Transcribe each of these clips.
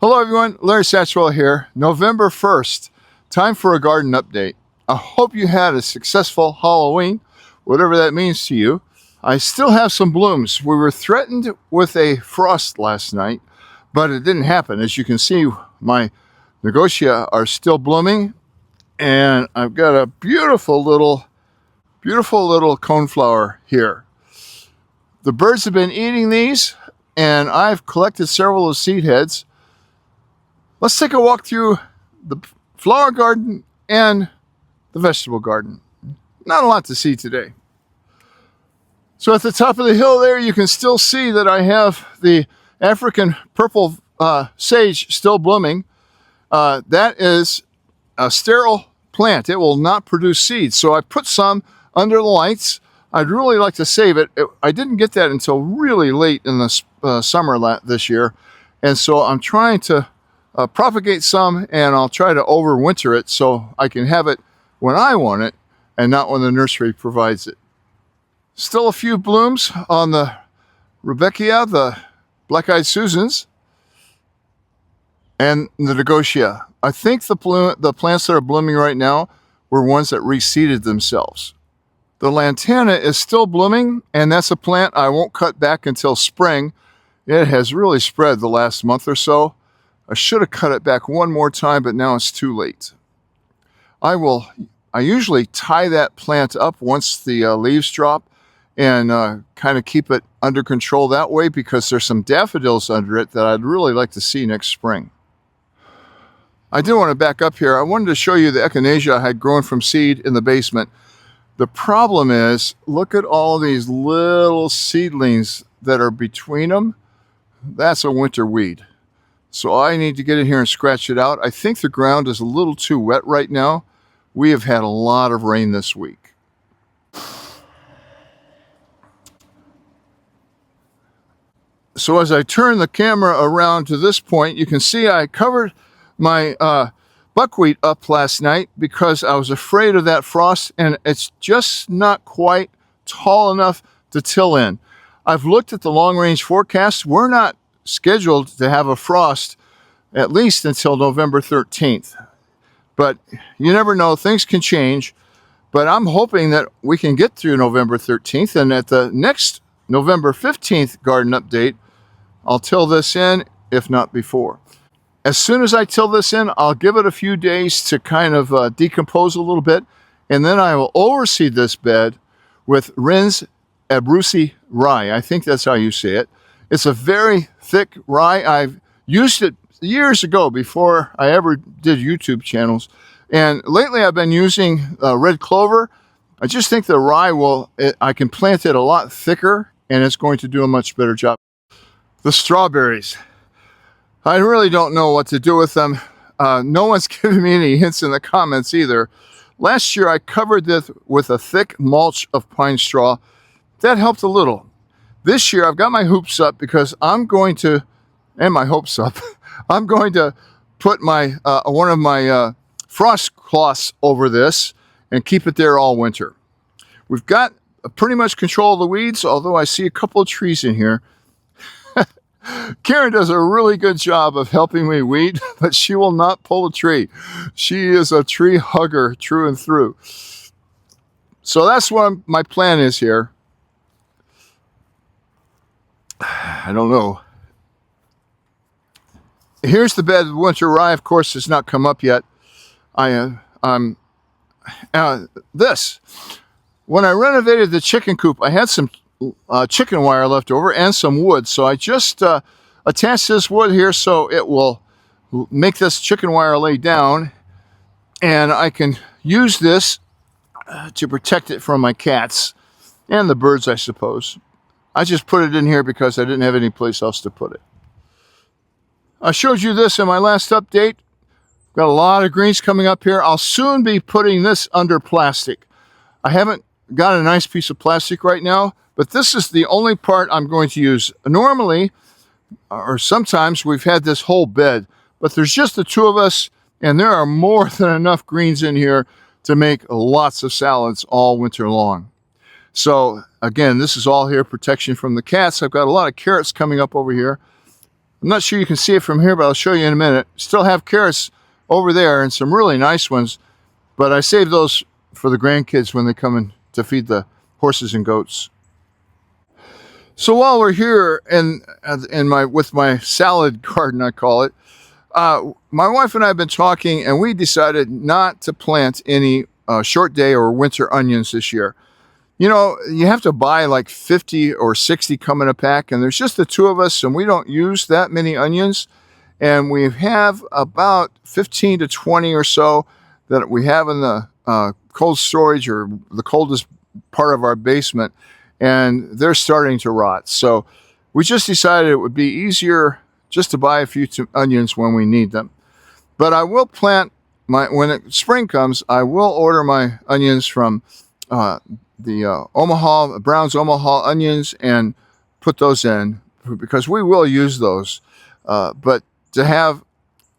Hello everyone, Larry Satchwell here. November 1st, time for a garden update. I hope you had a successful Halloween, whatever that means to you. I still have some blooms. We were threatened with a frost last night, but it didn't happen. As you can see, my Negotia are still blooming, and I've got a beautiful little coneflower here. The birds have been eating these, and I've collected several of the seed heads. Let's take a walk through the flower garden and the vegetable garden. Not a lot to see today. So at the top of the hill there, you can still see that I have the African purple sage still blooming. That is a sterile plant. It will not produce seeds. So I put some under the lights. I'd really like to save it. I didn't get that until really late in the summer this year. And so I'm trying to propagate some, and I'll try to overwinter it so I can have it when I want it and not when the nursery provides it. Still a few blooms on the Rudbeckia, the Black-Eyed Susans, and the Negotia. I think the plants that are blooming right now were ones that reseeded themselves. The Lantana is still blooming, and that's a plant I won't cut back until spring. It has really spread the last month or so. I should have cut it back one more time, but now it's too late. I usually tie that plant up once the leaves drop and kind of keep it under control that way, because there's some daffodils under it that I'd really like to see next spring. I did want to back up here. I wanted to show you the echinacea I had grown from seed in the basement. The problem is, look at all these little seedlings that are between them. That's a winter weed. So I need to get in here and scratch it out. I think the ground is a little too wet right now. We have had a lot of rain this week. So as I turn the camera around to this point, you can see I covered my buckwheat up last night because I was afraid of that frost, and it's just not quite tall enough to till in. I've looked at the long-range forecast. We're not scheduled to have a frost at least until November 13th. But you never know, things can change. But I'm hoping that we can get through November 13th, and at the next November 15th garden update, I'll till this in, if not before. As soon as I till this in, I'll give it a few days to kind of decompose a little bit, and then I will overseed this bed with Rins Abruzzi rye. I think that's how you say it. It's a very thick rye. I've used it years ago before I ever did YouTube channels, and lately I've been using red clover. I just think the rye I can plant it a lot thicker, and it's going to do a much better job. The strawberries. I really don't know what to do with them. No one's given me any hints in the comments either. Last year I covered this with a thick mulch of pine straw. That helped a little. This year I've got my hoops up because I'm going to, and my hopes up, I'm going to put my one of my frost cloths over this and keep it there all winter. We've got pretty much control of the weeds, although I see a couple of trees in here. Karen does a really good job of helping me weed, but she will not pull a tree. She is a tree hugger through and through. So that's what my plan is here. I don't know. Here's the bed of winter rye. Of course, has not come up yet. This. When I renovated the chicken coop, I had some chicken wire left over and some wood. So I just attached this wood here so it will make this chicken wire lay down, and I can use this to protect it from my cats and the birds, I suppose. I just put it in here because I didn't have any place else to put it. I showed you this in my last update. Got a lot of greens coming up here. I'll soon be putting this under plastic. I haven't got a nice piece of plastic right now, but this is the only part I'm going to use. Normally, or sometimes, we've had this whole bed, but there's just the two of us, and there are more than enough greens in here to make lots of salads all winter long. So again, this is all here protection from the cats. I've got a lot of carrots coming up over here. I'm not sure you can see it from here, but I'll show you in a minute. Still have carrots over there and some really nice ones, but I saved those for the grandkids when they come in to feed the horses and goats. So while we're here with my salad garden, I call it, my wife and I have been talking, and we decided not to plant any short day or winter onions this year. You know, you have to buy like 50 or 60 come in a pack, and there's just the two of us, and we don't use that many onions. And we have about 15 to 20 or so that we have in the cold storage or the coldest part of our basement, and they're starting to rot. So we just decided it would be easier just to buy a few onions when we need them. But I will plant when spring comes, I will order my onions from the Brown's Omaha onions and put those in because we will use those. But to have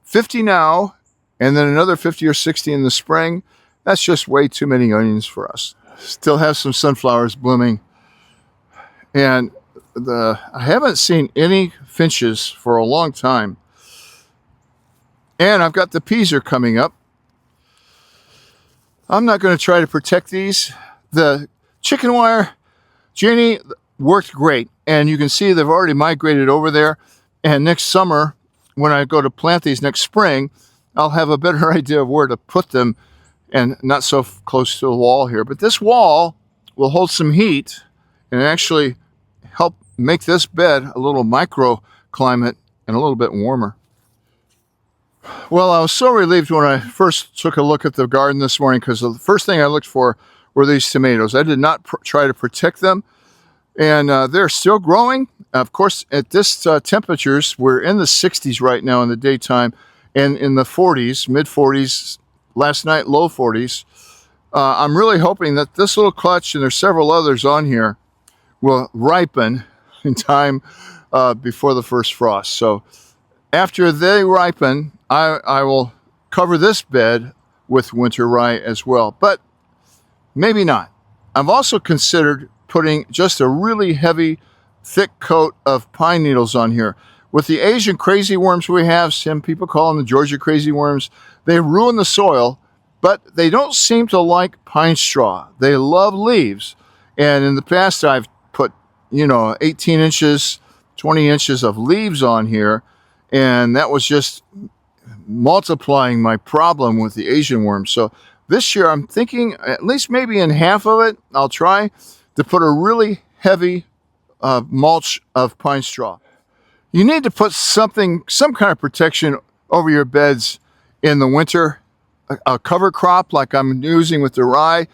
50 now and then another 50 or 60 in the spring, that's just way too many onions for us. Still have some sunflowers blooming. And I haven't seen any finches for a long time. And I've got the peas are coming up. I'm not going to try to protect these. The chicken wire, Janie, worked great. And you can see they've already migrated over there. And next summer, when I go to plant these next spring, I'll have a better idea of where to put them and not so close to the wall here. But this wall will hold some heat and actually help make this bed a little microclimate and a little bit warmer. Well, I was so relieved when I first took a look at the garden this morning because the first thing I looked for were these tomatoes. I did not try to protect them, and they're still growing. Of course, at this temperatures, we're in the 60s right now in the daytime and in the 40s, mid-40s, last night, low 40s. I'm really hoping that this little clutch, and there's several others on here, will ripen in time before the first frost. So after they ripen, I will cover this bed with winter rye as well, but maybe not. I've also considered putting just a really heavy, thick coat of pine needles on here. With the Asian crazy worms we have, some people call them the Georgia crazy worms, they ruin the soil, but they don't seem to like pine straw. They love leaves. And in the past, I've put, 18 inches, 20 inches of leaves on here, and that was just multiplying my problem with the Asian worms. So this year I'm thinking at least maybe in half of it, I'll try to put a really heavy mulch of pine straw. You need to put some kind of protection over your beds in the winter. A cover crop like I'm using with the rye,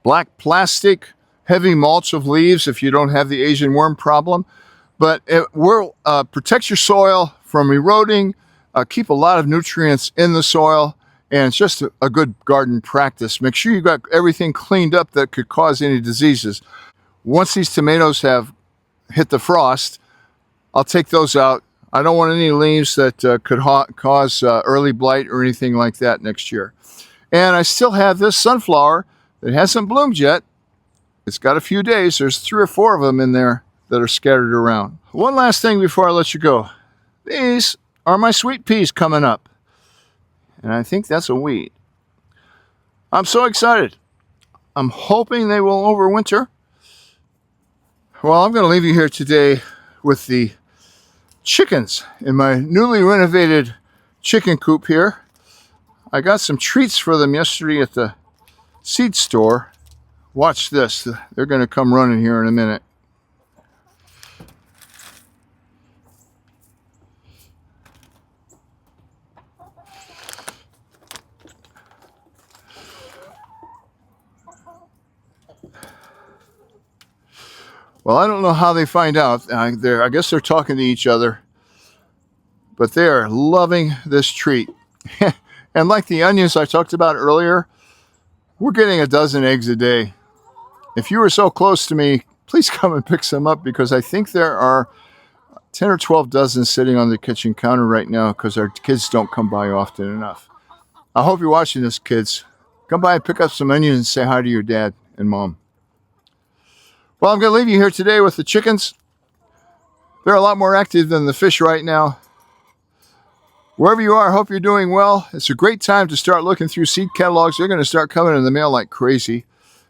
black plastic, heavy mulch of leaves if you don't have the Asian worm problem. But it will protect your soil from eroding, keep a lot of nutrients in the soil, and it's just a good garden practice. Make sure you got everything cleaned up that could cause any diseases. Once these tomatoes have hit the frost, I'll take those out. I don't want any leaves that could cause early blight or anything like that next year. And I still have this sunflower that hasn't bloomed yet. It's got a few days. There's 3 or 4 of them in there that are scattered around. One last thing before I let you go. These are my sweet peas coming up. And I think that's a weed. I'm so excited. I'm hoping they will overwinter. Well, I'm going to leave you here today with the chickens in my newly renovated chicken coop here. I got some treats for them yesterday at the seed store. Watch this. They're going to come running here in a minute. Well, I don't know how they find out. I guess they're talking to each other. But they are loving this treat. And like the onions I talked about earlier, we're getting a dozen eggs a day. If you were so close to me, please come and pick some up because I think there are 10 or 12 dozen sitting on the kitchen counter right now because our kids don't come by often enough. I hope you're watching this, kids. Come by and pick up some onions and say hi to your dad and mom. Well, I'm going to leave you here today with the chickens. They're a lot more active than the fish right now. Wherever you are, I hope you're doing well. It's a great time to start looking through seed catalogs. They're going to start coming in the mail like crazy.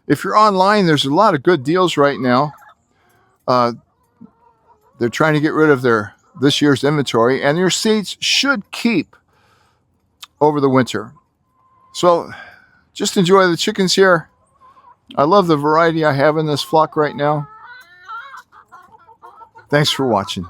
If you're online, there's a lot of good deals right now. They're trying to get rid of this year's inventory, and your seeds should keep over the winter. So just enjoy the chickens here. I love the variety I have in this flock right now. Thanks for watching.